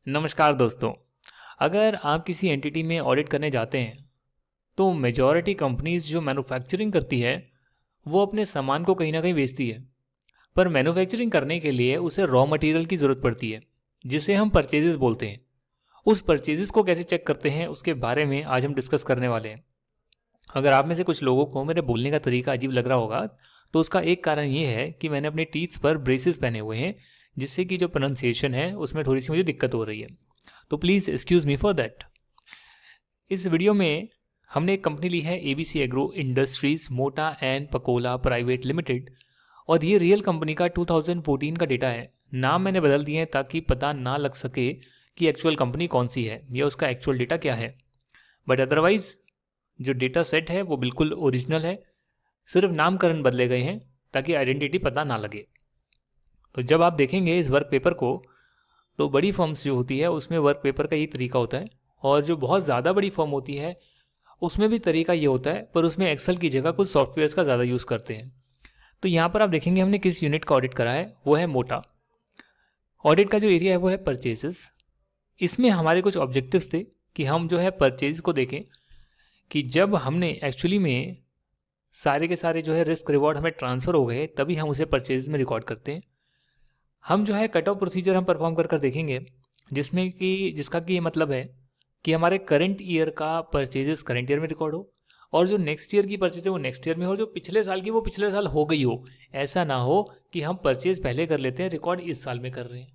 नमस्कार दोस्तों। अगर आप किसी एंटिटी में ऑडिट करने जाते हैं तो मेजॉरिटी कंपनीज जो मैन्युफैक्चरिंग करती है वो अपने सामान को कहीं ना कहीं बेचती है। पर मैन्युफैक्चरिंग करने के लिए उसे रॉ मटेरियल की ज़रूरत पड़ती है जिसे हम परचेजेस बोलते हैं। उस परचेजेस को कैसे चेक करते हैं उसके बारे में आज हम डिस्कस करने वाले हैं। अगर आप में से कुछ लोगों को मेरे बोलने का तरीका अजीब लग रहा होगा तो उसका एक कारण ये है कि मैंने अपने टीथ पर ब्रेसेस पहने हुए हैं, जिससे कि जो प्रोनाउंसिएशन है उसमें थोड़ी सी मुझे दिक्कत हो रही है। तो please excuse me for that. इस वीडियो में हमने एक कंपनी ली है एबीसी एग्रो इंडस्ट्रीज मोटा एंड पकोला प्राइवेट लिमिटेड, और ये रियल कंपनी का 2014 का डेटा है। नाम मैंने बदल दिए हैं ताकि पता ना लग सके कि एक्चुअल कंपनी कौन सी है या उसका एक्चुअल डेटा क्या है। बट अदरवाइज जो डेटा सेट है वो बिल्कुल ओरिजिनल है, सिर्फ नामकरण बदले गए हैं ताकि आइडेंटिटी पता ना लगे। तो जब आप देखेंगे इस वर्क पेपर को तो बड़ी फर्म्स जो होती है उसमें वर्क पेपर का ही तरीका होता है, और जो बहुत ज़्यादा बड़ी फर्म होती है उसमें भी तरीका ये होता है, पर उसमें एक्सेल की जगह कुछ सॉफ्टवेयर्स का ज़्यादा यूज़ करते हैं। तो यहाँ पर आप देखेंगे हमने किस यूनिट का ऑडिट करा है, वो है मोटा। ऑडिट का जो एरिया है वो है परचेजेस। इसमें हमारे कुछ ऑब्जेक्टिव्स थे कि हम जो है परचेज को देखें कि जब हमने एक्चुअली में सारे के सारे जो है रिस्क रिवॉर्ड हमें ट्रांसफ़र हो गए तभी हम उसे परचेज में रिकॉर्ड करते हैं। हम जो है कट ऑफ प्रोसीजर हम परफॉर्म कर देखेंगे, जिसमें कि जिसका कि ये मतलब है कि हमारे करंट ईयर का परचेजेस करंट ईयर में रिकॉर्ड हो, और जो नेक्स्ट ईयर की परचेज है वो नेक्स्ट ईयर में हो, जो पिछले साल की वो पिछले साल हो गई हो। ऐसा ना हो कि हम परचेज पहले कर लेते हैं, रिकॉर्ड इस साल में कर रहे हैं।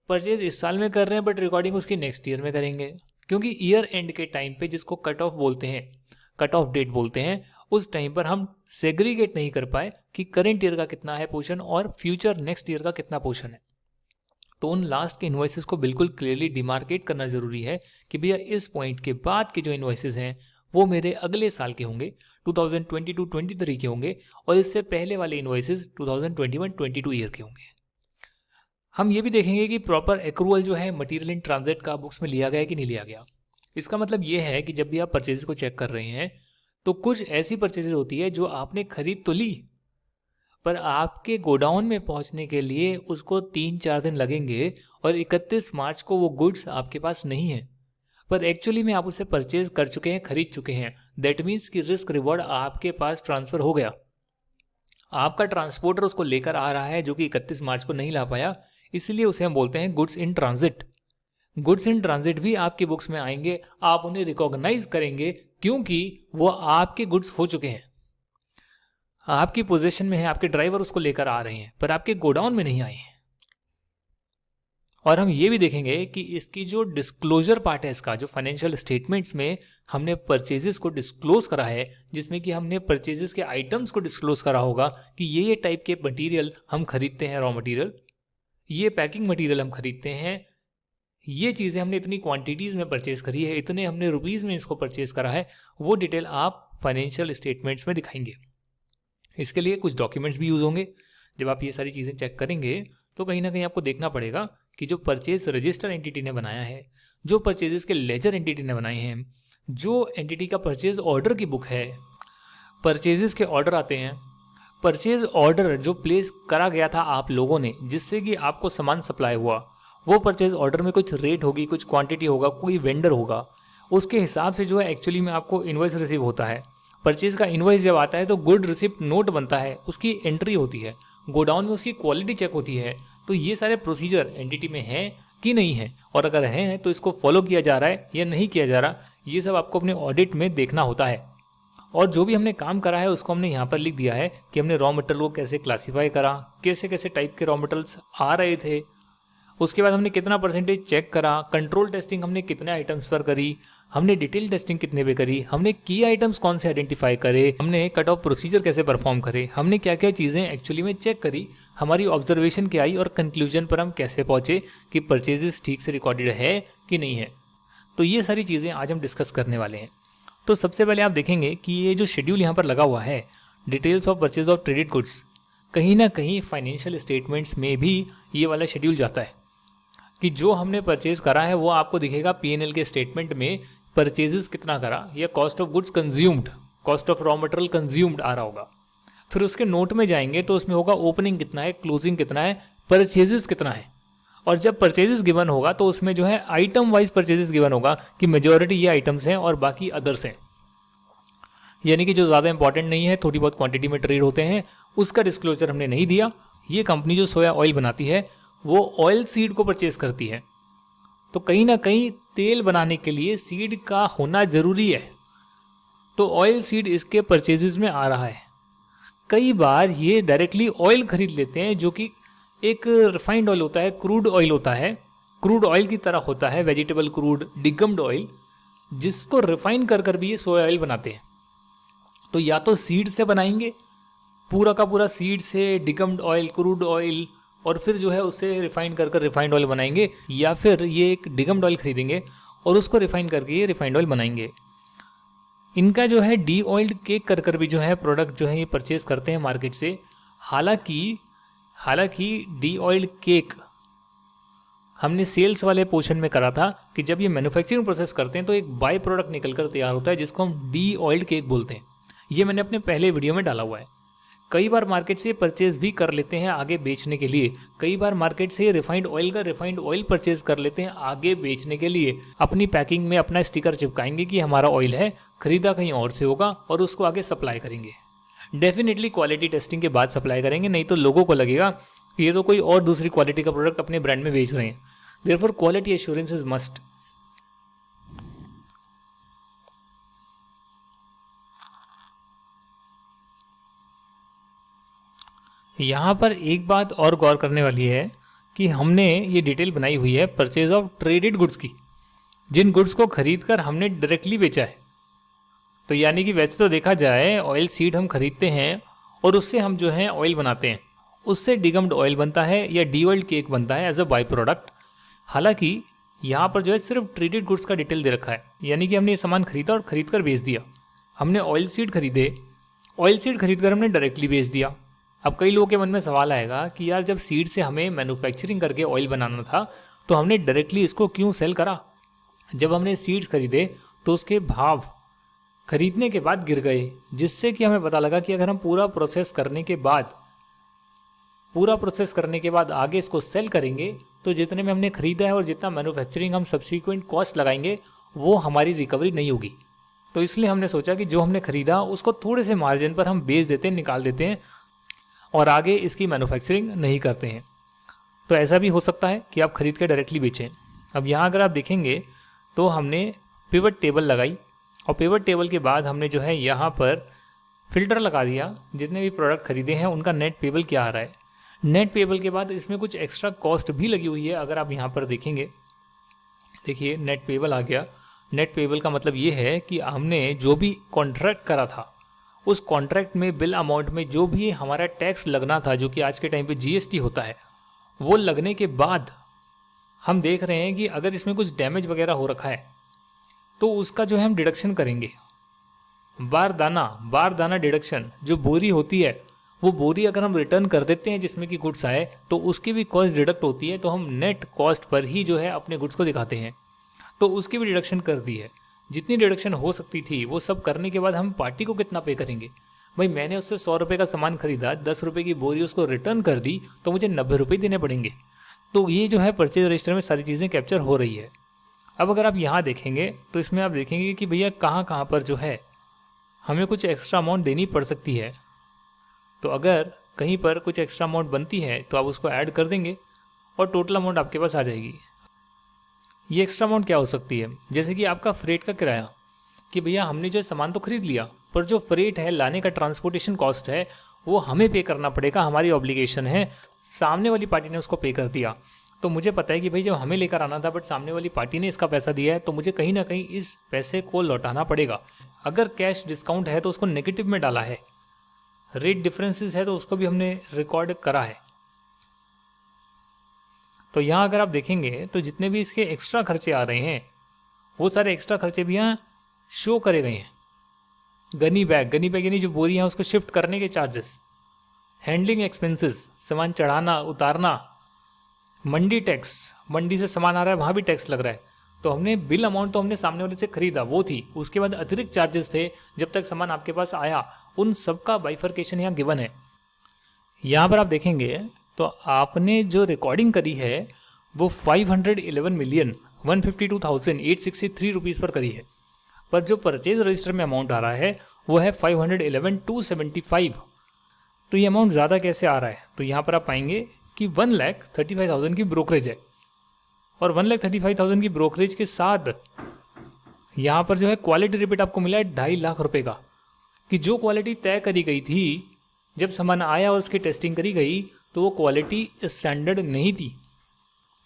परचेज इस साल में कर रहे हैं बट रिकॉर्डिंग उसकी नेक्स्ट ईयर में करेंगे, क्योंकि ईयर एंड के टाइम पे जिसको कट ऑफ बोलते हैं, कट ऑफ डेट बोलते हैं, उस टाइम पर हम सेग्रीगेट नहीं कर पाए कि करंट ईयर का कितना है पोर्शन और फ्यूचर नेक्स्ट ईयर का कितना पोर्शन है। तो उन लास्ट के इन्वॉइसेस को बिल्कुल क्लियरली डिमार्केट करना जरूरी है कि भैया इस पॉइंट के बाद के जो इन्वॉइसेस हैं वो मेरे अगले साल के होंगे, 2022-23 के होंगे, और इससे पहले वाले इन्वॉइसेस 2021-22 ईयर के होंगे। हम ये भी देखेंगे कि प्रॉपर एक्रूअल जो है मटेरियल इन ट्रांजिट का बुक्स में लिया गया है कि नहीं लिया गया। इसका मतलब ये है कि जब भी आप परचेज को चेक कर रहे हैं तो कुछ ऐसी परचेजेज होती है जो आपने खरीद तो ली, पर आपके गोडाउन में पहुंचने के लिए उसको 3-4 दिन लगेंगे और 31 मार्च को वो गुड्स आपके पास नहीं है, पर एक्चुअली में आप उसे परचेज कर चुके हैं, खरीद चुके हैं। दैट मीन्स कि रिस्क रिवॉर्ड आपके पास ट्रांसफर हो गया। आपका ट्रांसपोर्टर उसको लेकर आ रहा है जो कि 31 मार्च को नहीं ला पाया, इसलिए उसे हम बोलते हैं goods in transit. Goods in transit भी आपकी बुक्स में आएंगे, आप उन्हें रिकॉग्नाइज करेंगे क्योंकि वो आपके गुड्स हो चुके हैं, आपकी पोजीशन में है, आपके ड्राइवर उसको लेकर आ रहे हैं, पर आपके गोडाउन में नहीं आए हैं। और हम ये भी देखेंगे कि इसकी जो डिस्क्लोजर पार्ट है, इसका जो फाइनेंशियल स्टेटमेंट्स में हमने परचेजेस को डिस्क्लोज करा है, जिसमें कि हमने परचेजेस के आइटम्स को डिस्क्लोज करा होगा कि ये टाइप के मटेरियल हम खरीदते हैं, रॉ मटेरियल, ये पैकिंग मटेरियल हम खरीदते हैं, ये चीज़ें हमने इतनी क्वांटिटीज़ में परचेज करी है, इतने हमने रुपीज़ में इसको परचेज करा है, वो डिटेल आप फाइनेंशियल स्टेटमेंट्स में दिखाएंगे। इसके लिए कुछ डॉक्यूमेंट्स भी यूज़ होंगे। जब आप ये सारी चीज़ें चेक करेंगे तो कहीं ना कहीं आपको देखना पड़ेगा कि जो परचेज रजिस्टर एंटिटी ने बनाया है, जो परचेजेस के लेजर एंटिटी ने बनाए हैं, जो एंटिटी का परचेज ऑर्डर की बुक है, परचेजेस के ऑर्डर आते हैं, परचेज ऑर्डर जो प्लेस करा गया था आप लोगों ने जिससे कि आपको सामान सप्लाई हुआ, वो परचेज ऑर्डर में कुछ रेट होगी, कुछ क्वांटिटी होगा, कोई वेंडर होगा, उसके हिसाब से जो है एक्चुअली में आपको इन्वॉइस रिसीव होता है। परचेज का इन्वॉइस जब आता है तो गुड रिसिप्ट नोट बनता है, उसकी एंट्री होती है, गोडाउन में उसकी क्वालिटी चेक होती है। तो ये सारे प्रोसीजर एंटिटी में हैं कि नहीं है, और अगर हैं तो इसको फॉलो किया जा रहा है या नहीं किया जा रहा, ये सब आपको अपने ऑडिट में देखना होता है। और जो भी हमने काम करा है उसको हमने यहाँ पर लिख दिया है कि हमने रॉ मटेरियल को कैसे क्लासीफाई करा, कैसे कैसे टाइप के रॉ मटेरियल्स आ रहे थे, उसके बाद हमने कितना परसेंटेज चेक करा, कंट्रोल टेस्टिंग हमने कितने आइटम्स पर करी, हमने डिटेल टेस्टिंग कितने पे करी, हमने की आइटम्स कौन से आइडेंटिफाई करे, हमने कट ऑफ प्रोसीजर कैसे परफॉर्म करे, हमने क्या क्या चीज़ें एक्चुअली में चेक करी, हमारी ऑब्जर्वेशन क्या आई, और कंक्लूजन पर हम कैसे पहुँचे कि परचेजेस ठीक से रिकॉर्डेड है कि नहीं है। तो ये सारी चीज़ें आज हम डिस्कस करने वाले हैं। तो सबसे पहले आप देखेंगे कि ये जो शेड्यूल यहाँ पर लगा हुआ है, details of purchase of traded goods, कहीं ना कहीं फाइनेंशियल स्टेटमेंट्स में भी ये वाला शेड्यूल जाता है कि जो हमने परचेज करा है वो आपको दिखेगा पीएनएल के स्टेटमेंट में, परचेजेस कितना करा या cost of goods consumed, cost of raw material consumed आ रहा होगा। फिर उसके नोट में जाएंगे तो उसमें होगा ओपनिंग कितना है, क्लोजिंग कितना है, परचेजेस कितना है, और जब परचेजेस गिवन होगा तो उसमें जो है आइटम वाइज परचेजेस गिवन होगा कि मेजॉरिटी ये आइटम्स हैं और बाकी अदर्स हैं, यानी कि जो ज़्यादा इंपॉर्टेंट नहीं है, थोड़ी बहुत क्वांटिटी में ट्रेड होते हैं, उसका डिस्क्लोजर हमने नहीं दिया। ये कंपनी जो सोया ऑयल बनाती है वो ऑयल सीड को परचेज करती है, तो कहीं ना कहीं तेल बनाने के लिए सीड का होना ज़रूरी है, तो ऑयल सीड इसके परचेजेस में आ रहा है। कई बार ये डायरेक्टली ऑयल खरीद लेते हैं जो कि एक रिफाइंड ऑयल होता है, क्रूड ऑयल होता है, क्रूड ऑयल की तरह होता है, वेजिटेबल क्रूड, डिगम्ड ऑयल, जिसको रिफाइन कर कर भी ये सोया ऑयल बनाते हैं। तो या तो सीड से बनाएंगे, पूरा का पूरा सीड से डिगम्ड ऑयल, क्रूड ऑयल, और फिर जो है उसे रिफाइन कर कर रिफाइंड ऑयल बनाएंगे, या फिर ये एक डिगम्ड ऑयल खरीदेंगे और उसको रिफाइन करके ये रिफाइंड ऑयल बनाएंगे। इनका जो है डी ऑयल्ड केक कर कर भी जो है प्रोडक्ट जो है ये परचेज करते हैं मार्केट से। हालांकि डी ऑयल्ड केक हमने सेल्स वाले पोर्शन में करा था कि जब ये मैन्युफैक्चरिंग प्रोसेस करते हैं तो एक बाई प्रोडक्ट निकल कर तैयार होता है जिसको हम डी ऑयल्ड केक बोलते हैं। ये मैंने अपने पहले वीडियो में डाला हुआ है। कई बार मार्केट से परचेज भी कर लेते हैं आगे बेचने के लिए, कई बार मार्केट से रिफाइंड ऑयल परचेज कर लेते हैं आगे बेचने के लिए। अपनी पैकिंग में अपना स्टिकर चिपकाएंगे कि हमारा ऑयल है, खरीदा कहीं और से होगा, और उसको आगे सप्लाई करेंगे। डेफिनेटली क्वालिटी टेस्टिंग के बाद सप्लाई करेंगे, नहीं तो लोगों को लगेगा कि ये तो कोई और दूसरी क्वालिटी का प्रोडक्ट अपने ब्रांड में बेच रहे हैं। Therefore quality assurance is must. यहाँ पर एक बात और गौर करने वाली है कि हमने ये डिटेल बनाई हुई है परचेज ऑफ ट्रेडेड गुड्स की, जिन गुड्स को खरीद कर हमने डायरेक्टली बेचा है। तो यानी कि वैसे तो देखा जाए ऑयल सीड हम खरीदते हैं और उससे हम जो है ऑयल बनाते हैं, उससे डिगम्ड ऑयल बनता है या डी ऑयल्ड केक बनता है एज अ बाई प्रोडक्ट। हालांकि यहाँ पर जो है सिर्फ ट्रेडेड गुड्स का डिटेल दे रखा है, यानी कि हमने ये सामान खरीदा और खरीद कर बेच दिया। हमने ऑयल सीड खरीद कर हमने डायरेक्टली बेच दिया। अब कई लोगों के मन में सवाल आएगा कि यार जब सीड से हमें मैन्युफैक्चरिंग करके ऑयल बनाना था तो हमने डायरेक्टली इसको क्यों सेल करा। जब हमने सीड्स खरीदे तो उसके भाव खरीदने के बाद गिर गए, जिससे कि हमें पता लगा कि अगर हम पूरा प्रोसेस करने के बाद आगे इसको सेल करेंगे तो जितने में हमने खरीदा है और जितना मैन्युफैक्चरिंग हम सब्सिक्वेंट कॉस्ट लगाएंगे वो हमारी रिकवरी नहीं होगी। तो इसलिए हमने सोचा कि जो हमने खरीदा उसको थोड़े से मार्जिन पर हम बेच देते हैं, निकाल देते हैं और आगे इसकी मैन्युफैक्चरिंग नहीं करते हैं। तो ऐसा भी हो सकता है कि आप खरीद के डायरेक्टली बेचें। अब यहाँ अगर आप देखेंगे तो हमने पिवट टेबल लगाई और पिवट टेबल के बाद हमने जो है यहाँ पर फिल्टर लगा दिया, जितने भी प्रोडक्ट खरीदे हैं उनका नेट पेबल क्या आ रहा है। नेट पेबल के बाद इसमें कुछ एक्स्ट्रा कॉस्ट भी लगी हुई है। अगर आप यहाँ पर देखेंगे, देखिए नेट पेबल आ गया। नेट पेबल का मतलब ये है कि हमने जो भी कॉन्ट्रैक्ट करा था उस कॉन्ट्रैक्ट में बिल अमाउंट में जो भी हमारा टैक्स लगना था, जो कि आज के टाइम पे जीएसटी होता है, वो लगने के बाद हम देख रहे हैं कि अगर इसमें कुछ डैमेज वगैरह हो रखा है तो उसका जो है हम डिडक्शन करेंगे। बारदाना डिडक्शन, जो बोरी होती है वो बोरी अगर हम रिटर्न कर देते हैं जिसमें कि गुड्स आए तो उसकी भी कॉस्ट डिडक्ट होती है, तो हम नेट कॉस्ट पर ही जो है अपने गुड्स को दिखाते हैं, तो उसकी भी डिडक्शन कर दी है। जितनी डिडक्शन हो सकती थी वो सब करने के बाद हम पार्टी को कितना पे करेंगे। भाई मैंने उससे 100 रुपये का सामान खरीदा, 10 रुपये की बोरी उसको रिटर्न कर दी तो मुझे 90 रुपये देने पड़ेंगे। तो ये जो है परचेज रजिस्टर में सारी चीज़ें कैप्चर हो रही है। अब अगर आप यहाँ देखेंगे तो इसमें आप देखेंगे कि भैया कहाँ पर जो है हमें कुछ एक्स्ट्रा अमाउंट देनी पड़ सकती है। तो अगर कहीं पर कुछ एक्स्ट्रा अमाउंट बनती है तो आप उसको ऐड कर देंगे और टोटल अमाउंट आपके पास आ जाएगी। ये एक्स्ट्रा अमाउंट क्या हो सकती है, जैसे कि आपका फ्रेट का किराया, कि भैया हमने जो सामान तो खरीद लिया पर जो फ्रेट है, लाने का ट्रांसपोर्टेशन कॉस्ट है, वो हमें पे करना पड़ेगा, हमारी ऑब्लिगेशन है। सामने वाली पार्टी ने उसको पे कर दिया तो मुझे पता है कि भाई जब हमें लेकर आना था बट सामने वाली पार्टी ने इसका पैसा दिया है तो मुझे कहीं ना कहीं इस पैसे को लौटाना पड़ेगा। अगर कैश डिस्काउंट है तो उसको नेगेटिव में डाला है, रेट डिफरेंसेस है तो उसको भी हमने रिकॉर्ड करा है। तो यहाँ अगर आप देखेंगे तो जितने भी इसके एक्स्ट्रा खर्चे आ रहे हैं वो सारे एक्स्ट्रा खर्चे भी यहाँ शो करे गए हैं। गनी बैग यानी जो बोरी है उसको शिफ्ट करने के चार्जेस, हैंडलिंग एक्सपेंसेस, सामान चढ़ाना उतारना, मंडी टैक्स, मंडी से सामान आ रहा है वहाँ भी टैक्स लग रहा है। तो हमने बिल अमाउंट तो हमने सामने वाले से खरीदा वो थी, उसके बाद अतिरिक्त चार्जेस थे जब तक सामान आपके पास आया, उन सब का बाइफर्केशन यहाँ गिवन है। यहाँ पर आप देखेंगे तो आपने जो रिकॉर्डिंग करी है वो 511,152,863 रुपीज़ पर करी है, पर जो परचेज रजिस्टर में अमाउंट आ रहा है वो है 511,275। तो ये अमाउंट ज़्यादा कैसे आ रहा है? तो यहाँ पर आप पाएंगे कि 1,35,000 की ब्रोकरेज है, और 1,35,000 की ब्रोकरेज के साथ यहाँ पर जो है क्वालिटी रिबेट आपको मिला है 2.5 लाख रुपए का, कि जो क्वालिटी तय करी गई थी जब सामान आया और उसकी टेस्टिंग करी गई तो वो क्वालिटी स्टैंडर्ड नहीं थी,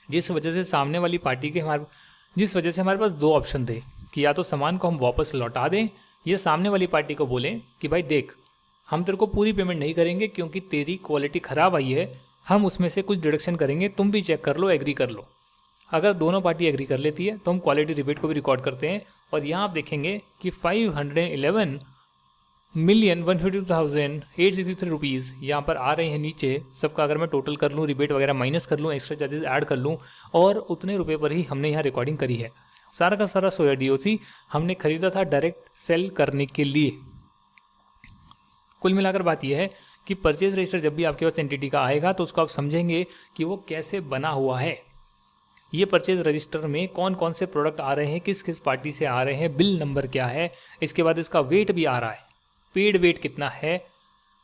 जिस वजह से सामने वाली पार्टी के हमारे पास दो ऑप्शन थे कि या तो सामान को हम वापस लौटा दें या सामने वाली पार्टी को बोलें कि भाई देख, हम तेरे को पूरी पेमेंट नहीं करेंगे क्योंकि तेरी क्वालिटी ख़राब आई है, हम उसमें से कुछ डिडक्शन करेंगे, तुम भी चेक कर लो, एग्री कर लो। अगर दोनों पार्टी एग्री कर लेती है तो हम क्वालिटी रिबेट को भी रिकॉर्ड करते हैं, और यहाँ आप देखेंगे कि 511,152,863 रुपीज़ यहाँ पर आ रहे हैं नीचे सबका। अगर मैं टोटल कर लूँ, रिबेट वगैरह माइनस कर लूँ, एक्स्ट्रा चार्जेस ऐड कर लूँ, और उतने रुपए पर ही हमने यहाँ रिकॉर्डिंग करी है। सारा का सारा सोया DOC हमने खरीदा था डायरेक्ट सेल करने के लिए। कुल मिलाकर बात यह है कि परचेज रजिस्टर जब भी आपके पास एंटिटी का आएगा तो उसको आप समझेंगे कि वो कैसे बना हुआ है। ये परचेज रजिस्टर में कौन कौन से प्रोडक्ट आ रहे हैं, किस किस पार्टी से आ रहे हैं, बिल नंबर क्या है, इसके बाद इसका वेट भी आ रहा है, पेड वेट कितना है,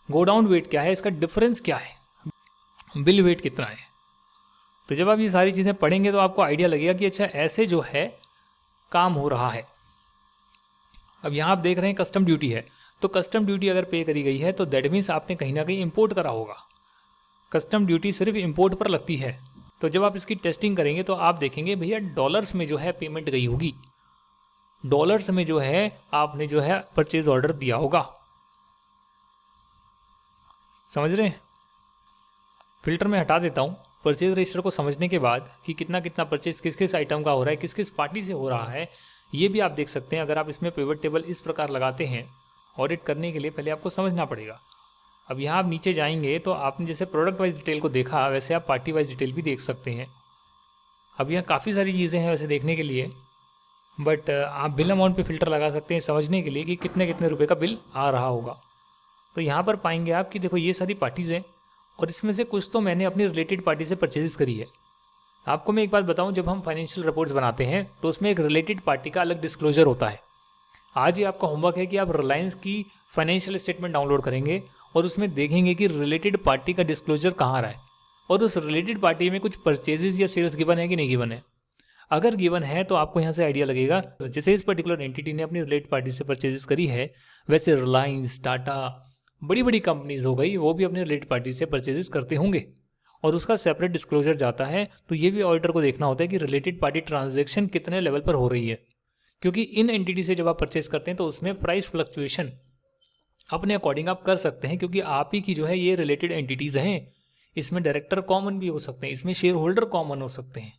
गोडाउन वेट क्या है, इसका डिफरेंस क्या है, बिल वेट कितना है। तो जब आप ये सारी चीज़ें पढ़ेंगे तो आपको आइडिया लगेगा कि अच्छा ऐसे जो है काम हो रहा है। अब यहाँ आप देख रहे हैं कस्टम ड्यूटी है, तो कस्टम ड्यूटी अगर पे करी गई है तो दैट मीन्स आपने कहीं ना कहीं इंपोर्ट करा होगा। कस्टम ड्यूटी सिर्फ इंपोर्ट पर लगती है। तो जब आप इसकी टेस्टिंग करेंगे तो आप देखेंगे भैया डॉलर्स में जो है पेमेंट गई होगी, डॉलर्स में जो है आपने जो है परचेज ऑर्डर दिया होगा। समझ रहे हैं? फिल्टर में हटा देता हूँ। परचेज रजिस्टर को समझने के बाद कि कितना कितना परचेज किस किस आइटम का हो रहा है, किस किस पार्टी से हो रहा है, ये भी आप देख सकते हैं। अगर आप इसमें पिवट टेबल इस प्रकार लगाते हैं, ऑडिट करने के लिए पहले आपको समझना पड़ेगा। अब यहाँ आप नीचे जाएंगे तो आपने जैसे प्रोडक्ट वाइज डिटेल को देखा, वैसे आप पार्टी वाइज डिटेल भी देख सकते हैं। अब यहाँ काफ़ी सारी चीज़ें हैं वैसे देखने के लिए, बट आप बिल अमाउंट पे फिल्टर लगा सकते हैं समझने के लिए कि कितने कितने रुपए का बिल आ रहा होगा। तो यहाँ पर पाएंगे आप कि देखो ये सारी पार्टीज़ हैं, और इसमें से कुछ तो मैंने अपनी रिलेटेड पार्टी से परचेज करी है। आपको मैं एक बात बताऊँ, जब हम फाइनेंशियल रिपोर्ट्स बनाते हैं तो उसमें एक रिलेटेड पार्टी का अलग डिस्क्लोजर होता है। आज ही आपका होमवर्क है कि आप रिलायंस की फाइनेंशियल स्टेटमेंट डाउनलोड करेंगे और उसमें देखेंगे कि रिलेटेड पार्टी का डिस्क्लोजर कहाँ आ रहा है, और उस रिलेटेड पार्टी में कुछ परचेजेस या सेल्स गिवन है कि नहीं गिवन है। अगर गिवन है तो आपको यहाँ से आइडिया लगेगा। जैसे इस पर्टिकुलर एंटिटी ने अपनी रिलेटेड पार्टी से परचेजेस करी है, वैसे रिलायंस, टाटा, बड़ी बड़ी कंपनीज हो गई, वो भी अपनी रिलेटेड पार्टी से परचेजेस करते होंगे, और उसका सेपरेट डिस्क्लोजर जाता है। तो ये भी ऑडिटर को देखना होता है कि रिलेटेड पार्टी ट्रांजैक्शन कितने लेवल पर हो रही है, क्योंकि इन एंटिटी से जब आप परचेज करते हैं तो उसमें प्राइस फ्लक्चुएशन अपने अकॉर्डिंग आप कर सकते हैं, क्योंकि आप ही की जो है ये रिलेटेड एंटिटीज़ हैं। इसमें डायरेक्टर कॉमन भी हो सकते हैं, इसमें शेयर होल्डर कॉमन हो सकते हैं,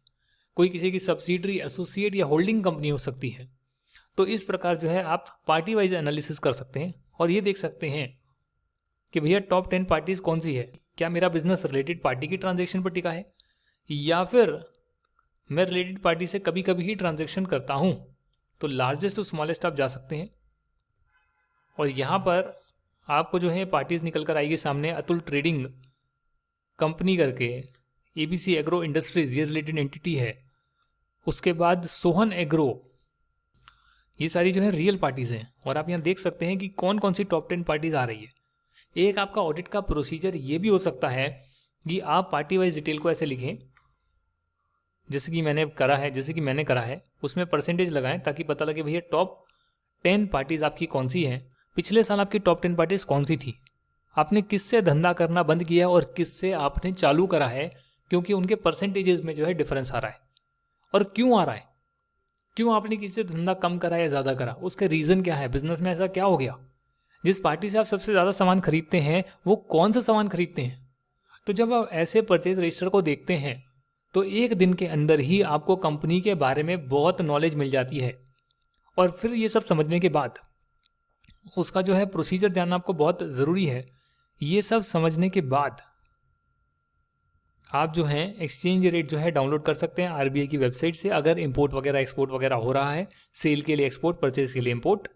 कोई किसी की सब्सिडरी, एसोसिएट या होल्डिंग कंपनी हो सकती है। तो इस प्रकार जो है आप पार्टी वाइज एनालिसिस कर सकते हैं, और ये देख सकते हैं कि भैया टॉप 10 पार्टीज कौन सी है, क्या मेरा बिजनेस रिलेटेड पार्टी की ट्रांजेक्शन पर टिका है, या फिर मैं रिलेटेड पार्टी से कभी कभी ही ट्रांजेक्शन करता हूँ। तो लार्जेस्ट टू स्मॉलेस्ट आप जा सकते हैं, और यहाँ पर आपको जो है पार्टीज निकल कर आएगी सामने। अतुल ट्रेडिंग कंपनी करके, ABC एग्रो इंडस्ट्रीज ये रिलेटेड एंटिटी है, उसके बाद सोहन एग्रो, ये सारी जो है रियल पार्टीज हैं। और आप यहाँ देख सकते हैं कि कौन कौन सी टॉप 10 पार्टीज आ रही है। एक आपका ऑडिट का प्रोसीजर ये भी हो सकता है कि आप पार्टी वाइज डिटेल को ऐसे लिखें जैसे कि मैंने करा है, उसमें परसेंटेज लगाएं ताकि पता लगे भैया टॉप 10 पार्टीज आपकी कौन सी हैं, पिछले साल आपकी टॉप 10 पार्टीज कौन सी थी, आपने किससे धंधा करना बंद किया है और किससे आपने चालू करा है, क्योंकि उनके परसेंटेजेस में जो है डिफरेंस आ रहा है। और क्यों आ रहा है, क्यों आपने किसी से धंधा कम करा या ज़्यादा करा, उसके रीज़न क्या है, बिजनेस में ऐसा क्या हो गया। जिस पार्टी से आप सबसे ज़्यादा सामान खरीदते हैं वो कौन सा सामान खरीदते हैं। तो जब आप ऐसे परचेज रजिस्टर को देखते हैं तो एक दिन के अंदर ही आपको कंपनी के बारे में बहुत नॉलेज मिल जाती है, और फिर ये सब समझने के बाद उसका जो है प्रोसीजर जानना आपको बहुत ज़रूरी है। ये सब समझने के बाद आप जो हैं एक्सचेंज रेट जो है डाउनलोड कर सकते हैं RBI की वेबसाइट से, अगर इंपोर्ट वगैरह एक्सपोर्ट वगैरह हो रहा है, सेल के लिए एक्सपोर्ट, परचेज के लिए इंपोर्ट।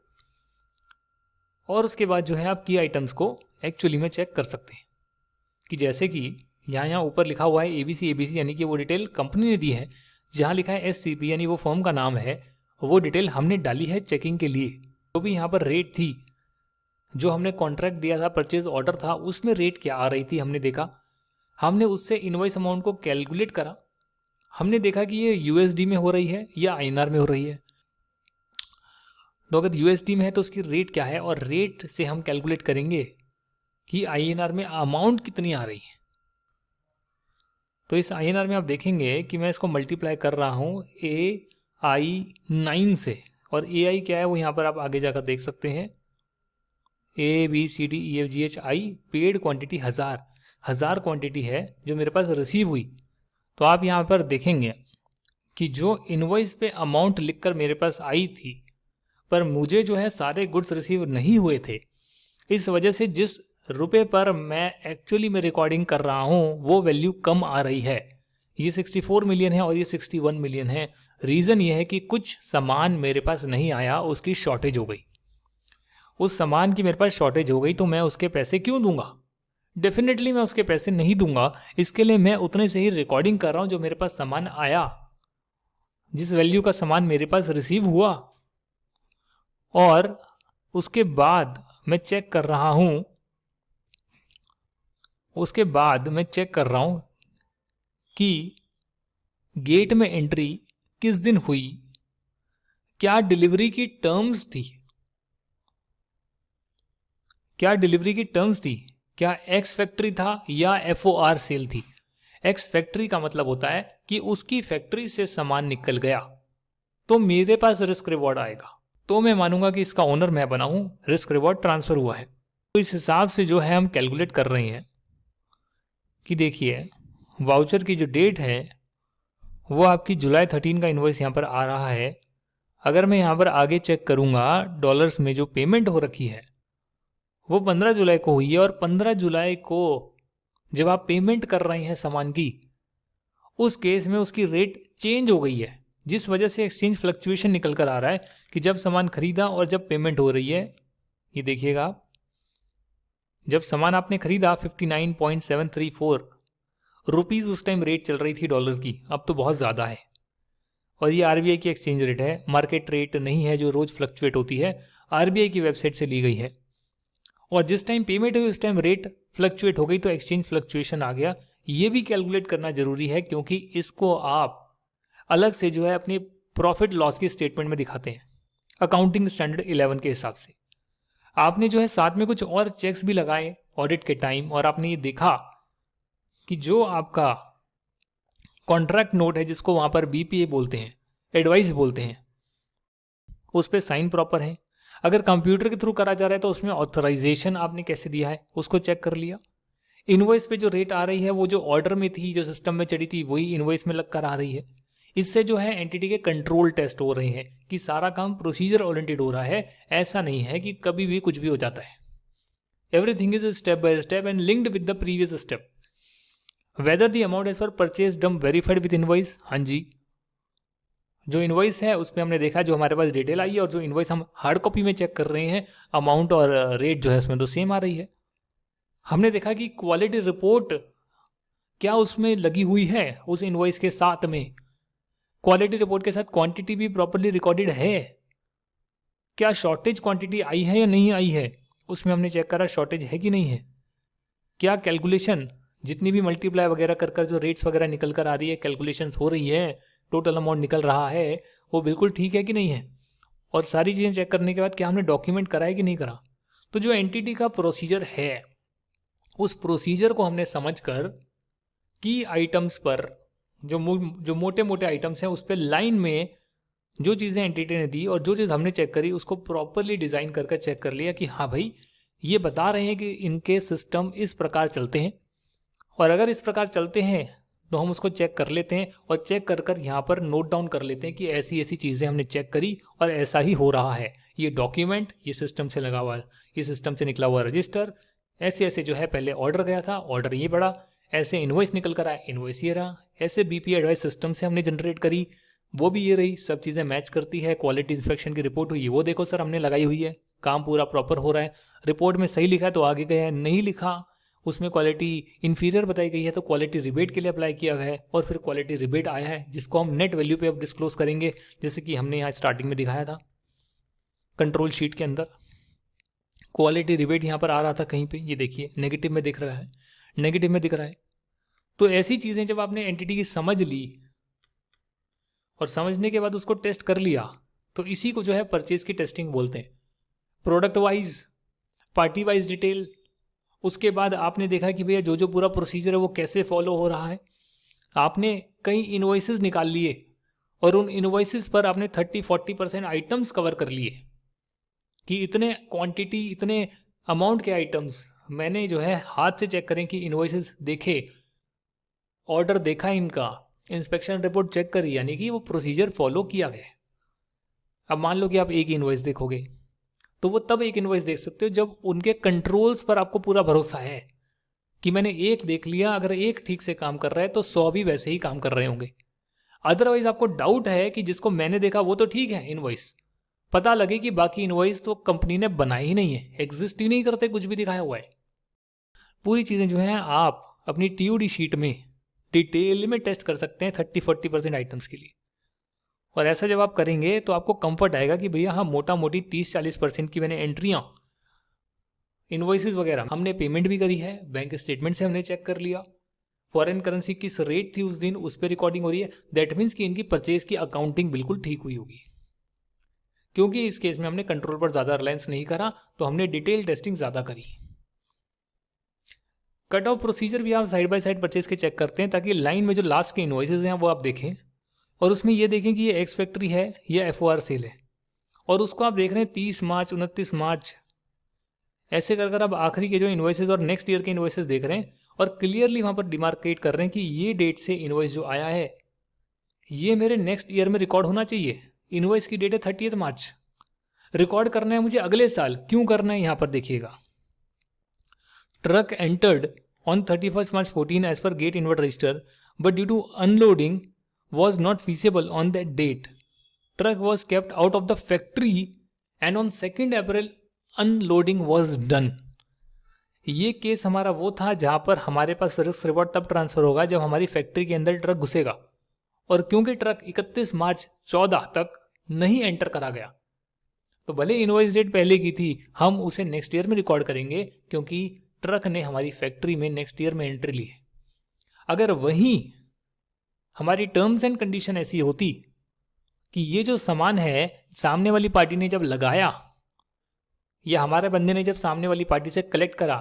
और उसके बाद जो है आप की आइटम्स को एक्चुअली में चेक कर सकते हैं कि जैसे कि यहाँ ऊपर लिखा हुआ है ABC यानी कि वो डिटेल कंपनी ने दी है। जहाँ लिखा है SCP यानी वो फर्म का नाम है, वो डिटेल हमने डाली है चेकिंग के लिए। जो भी यहाँ पर रेट थी, जो हमने कॉन्ट्रैक्ट दिया था, परचेज ऑर्डर था, उसमें रेट क्या आ रही थी हमने देखा। हमने उससे इनवॉइस अमाउंट को कैलकुलेट करा। हमने देखा कि ये USD में हो रही है या INR में हो रही है। तो अगर USD में है तो उसकी रेट क्या है, और रेट से हम कैलकुलेट करेंगे कि INR में अमाउंट कितनी आ रही है। तो इस INR में आप देखेंगे कि मैं इसको मल्टीप्लाई कर रहा हूँ AI9 से, और AI क्या है वो यहाँ पर आप आगे जाकर देख सकते हैं। ABCDEFGHI पेड क्वांटिटी 1000 क्वांटिटी है जो मेरे पास रिसीव हुई। तो आप यहाँ पर देखेंगे कि जो इनवॉइस पे अमाउंट लिखकर मेरे पास आई थी, पर मुझे जो है सारे गुड्स रिसीव नहीं हुए थे। इस वजह से जिस रुपए पर मैं एक्चुअली में रिकॉर्डिंग कर रहा हूँ वो वैल्यू कम आ रही है। ये 64 मिलियन है और ये 61 मिलियन है। रीज़न ये है कि कुछ सामान मेरे पास नहीं आया, उसकी शॉर्टेज हो गई। उस सामान की मेरे पास शॉर्टेज हो गई तो मैं उसके पैसे क्यों दूंगा? डेफिनेटली मैं उसके पैसे नहीं दूंगा। इसके लिए मैं उतने से ही रिकॉर्डिंग कर रहा हूं जो मेरे पास सामान आया, जिस वैल्यू का सामान मेरे पास रिसीव हुआ। और उसके बाद मैं चेक कर रहा हूं कि गेट में एंट्री किस दिन हुई, क्या डिलीवरी की टर्म्स थी, क्या एक्स फैक्ट्री था या FOR सेल थी। एक्स फैक्ट्री का मतलब होता है कि उसकी फैक्ट्री से सामान निकल गया तो मेरे पास रिस्क रिवॉर्ड आएगा, तो मैं मानूंगा कि इसका ओनर मैं बना हूं, रिस्क रिवॉर्ड ट्रांसफर हुआ है। तो इस हिसाब से जो है हम कैलकुलेट कर रहे हैं कि देखिए वाउचर की जो डेट है वो आपकी जुलाई 13 का इन्वॉइस यहाँ पर आ रहा है। अगर मैं यहाँ पर आगे चेक करूँगा डॉलर्स में जो पेमेंट हो रखी है वो 15 जुलाई को हुई है, और 15 जुलाई को जब आप पेमेंट कर रहे हैं सामान की, उस केस में उसकी रेट चेंज हो गई है, जिस वजह से एक्सचेंज फ्लक्चुएशन निकल कर आ रहा है कि जब सामान खरीदा और जब पेमेंट हो रही है। ये देखिएगा आप, जब सामान आपने खरीदा 59.734 रुपीज़ उस टाइम रेट चल रही थी डॉलर की, अब तो बहुत ज़्यादा है। और ये RBI की एक्सचेंज रेट है, मार्केट रेट नहीं है जो रोज़ फ्लक्चुएट होती है, RBI की वेबसाइट से ली गई है। और जिस टाइम पेमेंट हुई उस टाइम रेट फ्लक्चुएट हो गई तो एक्सचेंज फ्लक्चुएशन आ गया। ये भी कैलकुलेट करना जरूरी है क्योंकि इसको आप अलग से जो है अपनी प्रॉफिट लॉस की स्टेटमेंट में दिखाते हैं अकाउंटिंग स्टैंडर्ड 11 के हिसाब से। आपने जो है साथ में कुछ और चेक्स भी लगाए ऑडिट के टाइम, और आपने ये देखा कि जो आपका कॉन्ट्रैक्ट नोट है, जिसको वहां पर BPA बोलते हैं, एडवाइस बोलते हैं, उस पर साइन प्रॉपर है। अगर कंप्यूटर के थ्रू करा जा रहा है तो उसमें ऑथराइजेशन आपने कैसे दिया है उसको चेक कर लिया। इनवॉइस पे जो रेट आ रही है वो जो ऑर्डर में थी, जो सिस्टम में चढ़ी थी, वही इनवॉइस में लग कर आ रही है। इससे जो है एंटिटी के कंट्रोल टेस्ट हो रहे हैं कि सारा काम प्रोसीजर ओरिएंटेड हो रहा है। ऐसा नहीं है कि कभी भी कुछ भी हो जाता है। Everything is step by step and linked with the previous step. Whether the amount as per purchase डम वेरीफाइड विद इनवॉइस। हाँ जी, जो इनवॉइस है उसमें हमने देखा जो हमारे पास डिटेल आई है, और जो इनवॉइस हम हार्ड कॉपी में चेक कर रहे हैं अमाउंट और रेट जो है उसमें तो सेम आ रही है। हमने देखा कि क्वालिटी रिपोर्ट क्या उसमें लगी हुई है उस इनवॉइस के साथ में, क्वालिटी रिपोर्ट के साथ क्वांटिटी भी प्रॉपर्ली रिकॉर्डेड है, क्या शॉर्टेज क्वांटिटी आई है या नहीं आई है, उसमें हमने चेक करा शॉर्टेज है कि नहीं है, क्या कैलकुलेशन जितनी भी मल्टीप्लाई वगैरह कर कर जो रेट्स वगैरह निकल कर आ रही है, कैलकुलेशंस हो रही है, टोटल अमाउंट निकल रहा है, वो बिल्कुल ठीक है कि नहीं है। और सारी चीज़ें चेक करने के बाद क्या हमने डॉक्यूमेंट करा है कि नहीं करा। तो जो एंटिटी का प्रोसीजर है उस प्रोसीजर को हमने समझकर की आइटम्स पर जो मोटे मोटे आइटम्स हैं उस पर लाइन में जो चीज़ें एंटिटी ने दी और जो चीज़ हमने चेक करी उसको प्रॉपरली डिज़ाइन करके चेक कर लिया कि हाँ भाई ये बता रहे हैं कि इनके सिस्टम इस प्रकार चलते हैं, और अगर इस प्रकार चलते हैं तो हम उसको चेक कर लेते हैं और चेक कर कर यहाँ पर नोट डाउन कर लेते हैं कि ऐसी ऐसी चीज़ें हमने चेक करी और ऐसा ही हो रहा है। ये डॉक्यूमेंट, ये सिस्टम से लगा हुआ, ये सिस्टम से निकला हुआ रजिस्टर, ऐसे ऐसे जो है पहले ऑर्डर गया था, ऑर्डर ये बढ़ा, ऐसे इनवॉइस निकल कर आया, इनवॉइस ये रहा, ऐसे BPA एडवाइस सिस्टम से हमने जनरेट करी, वो भी ये रही, सब चीज़ें मैच करती है। क्वालिटी इंस्पेक्शन की रिपोर्ट हुई, वो देखो सर हमने लगाई हुई है, काम पूरा प्रॉपर हो रहा है, रिपोर्ट में सही लिखा है तो आगे गया है, नहीं लिखा उसमें क्वालिटी इन्फीरियर बताई गई है तो क्वालिटी रिबेट के लिए अप्लाई किया गया है, और फिर क्वालिटी रिबेट आया है जिसको हम नेट वैल्यू पे अब डिस्क्लोज करेंगे, जैसे कि हमने यहाँ स्टार्टिंग में दिखाया था कंट्रोल शीट के अंदर। क्वालिटी रिबेट यहाँ पर आ रहा था कहीं पे, ये देखिए नेगेटिव में दिख रहा है, नेगेटिव में दिख रहा है। तो ऐसी चीज़ें जब आपने एंटिटी की समझ ली और समझने के बाद उसको टेस्ट कर लिया, तो इसी को जो है परचेज की टेस्टिंग बोलते हैं। Product wise, party wise detail, उसके बाद आपने देखा कि भैया जो जो पूरा प्रोसीजर है वो कैसे फॉलो हो रहा है। आपने कई इन्वॉइसेस निकाल लिए और उन इन्वॉइसेस पर आपने 30-40% आइटम्स कवर कर लिए कि इतने क्वांटिटी, इतने अमाउंट के आइटम्स मैंने जो है हाथ से चेक करें कि इन्वॉइसेस देखे, ऑर्डर देखा इनका, इंस्पेक्शन रिपोर्ट चेक करी, यानी कि वो प्रोसीजर फॉलो किया गया। अब मान लो कि आप एक इन्वॉइस देखोगे तो वो तब एक इन्वॉइस देख सकते हो जब उनके कंट्रोल्स पर आपको पूरा भरोसा है कि मैंने एक देख लिया, अगर एक ठीक से काम कर रहा है तो 100 भी वैसे ही काम कर रहे होंगे। अदरवाइज आपको डाउट है कि जिसको मैंने देखा वो तो ठीक है इन्वॉइस, पता लगे कि बाकी इन्वॉइस तो कंपनी ने बनाई ही नहीं है, एग्जिस्ट ही नहीं करते, कुछ भी दिखाया हुआ है। पूरी चीज़ें जो हैं आप अपनी टीओडी शीट में डिटेल में टेस्ट कर सकते हैं 30-40% आइटम्स के लिए। और ऐसा जब आप करेंगे तो आपको कंफर्ट आएगा कि भैया हाँ मोटा मोटी 30-40% की मैंने एंट्रियाँ, इन्वॉइसेस वगैरह हमने पेमेंट भी करी है, बैंक स्टेटमेंट से हमने चेक कर लिया, फॉरेन करेंसी किस रेट थी उस दिन उस पर रिकॉर्डिंग हो रही है। दैट मीन्स कि इनकी परचेज की अकाउंटिंग बिल्कुल ठीक हुई होगी। क्योंकि इस केस में हमने कंट्रोल पर ज़्यादा रिलायंस नहीं करा तो हमने डिटेल टेस्टिंग ज़्यादा करी। कट ऑफ प्रोसीजर भी आप साइड बाय साइड परचेज के चेक करते हैं ताकि लाइन में जो लास्ट के इन्वॉइसेस हैं वो आप देखें और उसमें ये देखें कि ये एक्स फैक्ट्री है या FOR सेल है, और उसको आप देख रहे हैं 30 मार्च 29 मार्च, ऐसे कर कर आप आखिरी के जो इन्वॉइसेस और नेक्स्ट ईयर के इन्वॉइसेस देख रहे हैं और क्लियरली वहाँ पर डिमार्केट कर रहे हैं कि ये डेट से इन्वॉइस जो आया है ये मेरे नेक्स्ट ईयर में रिकॉर्ड होना चाहिए। इन्वॉइस की डेट है 30 मार्च, रिकॉर्ड करना है मुझे अगले साल, क्यों करना है यहाँ पर देखिएगा। Truck entered on 31st March 14 as per gate inward register, but due to unloading was not feasible on that date. Truck was kept out of the factory and on 2nd April unloading was done. ये case हमारा वो था जहाँ पर हमारे पास risk reward तब transfer होगा जब हमारी फैक्ट्री के अंदर ट्रक घुसेगा, और क्योंकि ट्रक 31 मार्च 14 तक नहीं एंटर करा गया तो भले इनवॉइस डेट पहले की थी, हम उसे नेक्स्ट ईयर में रिकॉर्ड करेंगे क्योंकि ट्रक ने हमारी फैक्ट्री में नेक्स्ट ईयर में एंट्री ली है। अगर वहीं हमारी टर्म्स एंड कंडीशन ऐसी होती कि ये जो सामान है सामने वाली पार्टी ने जब लगाया या हमारे बंदे ने जब सामने वाली पार्टी से कलेक्ट करा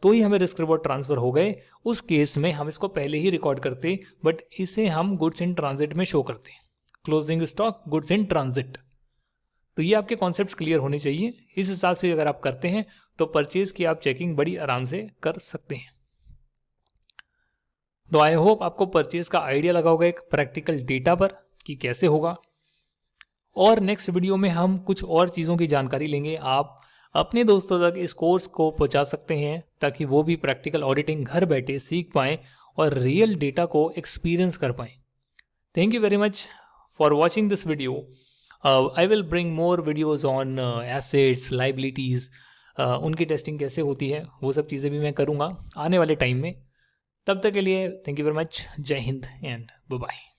तो ही हमें रिस्क रिवॉर्ड ट्रांसफर हो गए, उस केस में हम इसको पहले ही रिकॉर्ड करते, बट इसे हम गुड्स इन ट्रांजिट में शो करते, closing stock goods in transit. तो ये आपके कॉन्सेप्ट्स क्लियर होने चाहिए। इस हिसाब से अगर आप करते हैं तो परचेज की आप चेकिंग बड़ी आराम से कर सकते हैं। तो आई होप आपको परचेज का आइडिया लगा होगा एक प्रैक्टिकल डेटा पर कि कैसे होगा, और नेक्स्ट वीडियो में हम कुछ और चीज़ों की जानकारी लेंगे। आप अपने दोस्तों तक इस कोर्स को पहुंचा सकते हैं ताकि वो भी प्रैक्टिकल ऑडिटिंग घर बैठे सीख पाएँ और रियल डेटा को एक्सपीरियंस कर पाएँ। Thank you very much for watching this video. I will bring more videos on assets, liabilities, उनकी टेस्टिंग कैसे होती है वो सब चीज़ें भी मैं करूँगा आने वाले टाइम में। तब तक के लिए थैंक यू वेरी मच, जय हिंद एंड बाय बाय।